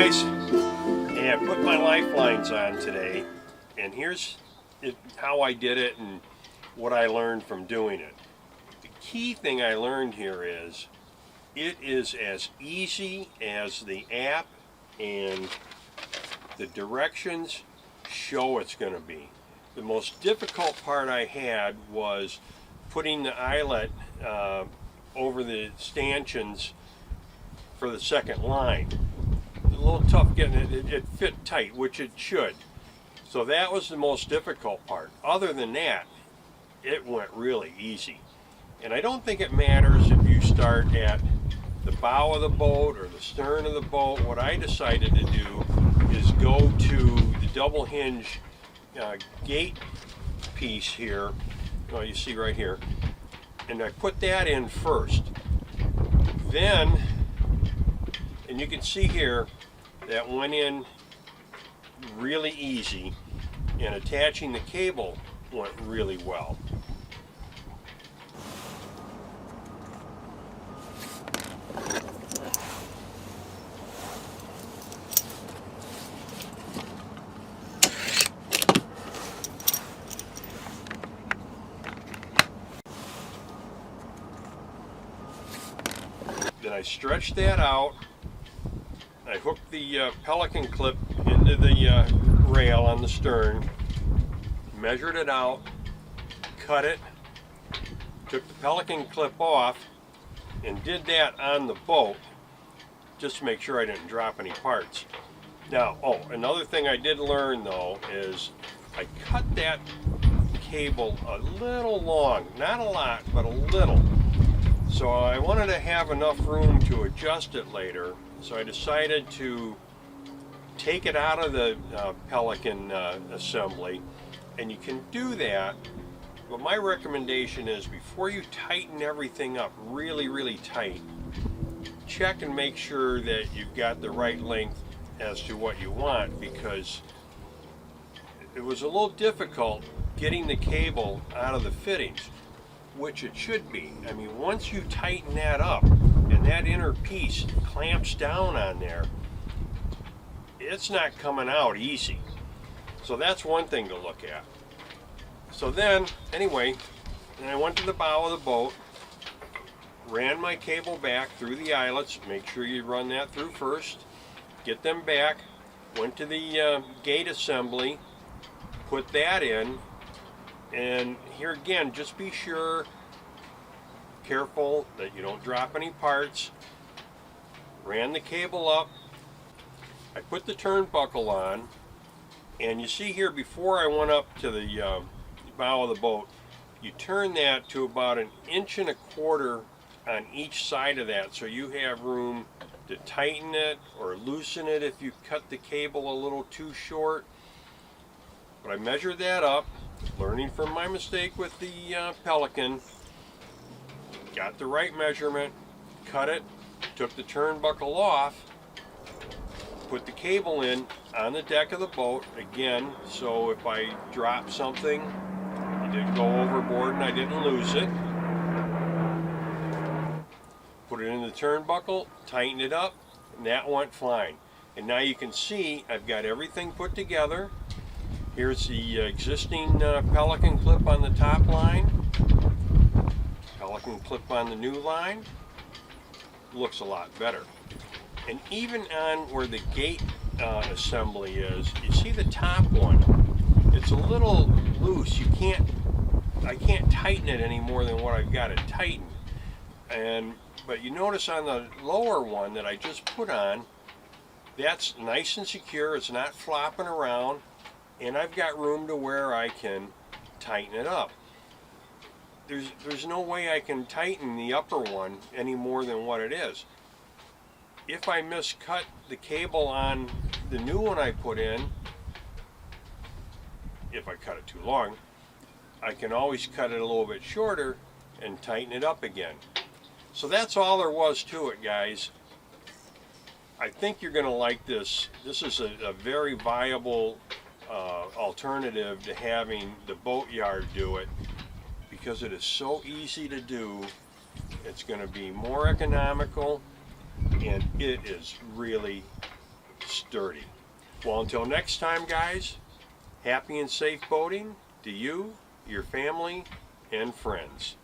guys, and I put my Lifelines on today, and here's how I did it and what I learned from doing it. The key thing I learned here is it is as easy as the app and the directions show it's going to be. The most difficult part I had was putting the eyelet over the stanchions for the second line. A little tough getting it, it fit tight, which it should. So that was the most difficult part. Other than that, it went really easy. And I don't think it matters if you start at the bow of the boat or the stern of the boat. What I decided to do is go to the double hinge gate piece here, you see right here, and I put that in first. Then, and you can see here, that went in really easy, and attaching the cable went really well. Then I stretched that out. I hooked the pelican clip into the rail on the stern, measured it out, cut it, took the pelican clip off, and did that on the boat just to make sure I didn't drop any parts. Now, another thing I did learn though is I cut that cable a little long, not a lot, but a little. So I wanted to have enough room to adjust it later, so I decided to take it out of the pelican assembly, and you can do that, but my recommendation is before you tighten everything up really tight, check and make sure that you've got the right length as to what you want, because it was a little difficult getting the cable out of the fittings, which it should be. I mean, once you tighten that up and that inner piece clamps down on there, it's not coming out easy. So that's one thing to look at. So then, anyway, I went to the bow of the boat, ran my cable back through the eyelets, make sure you run that through first, get them back, went to the gate assembly, put that in, and here again, just be careful that you don't drop any parts. Ran the cable up. I put the turnbuckle on, and you see here before I went up to the bow of the boat, you turn that to about 1.25 inches on each side of that, so you have room to tighten it or loosen it if you cut the cable a little too short. But I measured that up, learning from my mistake with the pelican, got the right measurement, cut it, took the turnbuckle off, put the cable in on the deck of the boat again, so if I drop something, it didn't go overboard and I didn't lose it. Put it in the turnbuckle, tighten it up, and that went fine. And now you can see I've got everything put together. Here's the existing pelican clip on the top line, pelican clip on the new line. Looks a lot better. And even on where the gate assembly is, you see the top one, it's a little loose. I can't tighten it any more than what I've got it tightened. But you notice on the lower one that I just put on, that's nice and secure, it's not flopping around, and I've got room to where I can tighten it up. There's no way I can tighten the upper one any more than what it is. If I miscut the cable on the new one I put in, if I cut it too long, I can always cut it a little bit shorter and tighten it up again. So that's all there was to it, guys. I think you're going to like this. This is a very viable alternative to having the boatyard do it, because it is so easy to do. It's going to be more economical, and it is really dirty. Well, until next time, guys, happy and safe boating to you, your family, and friends.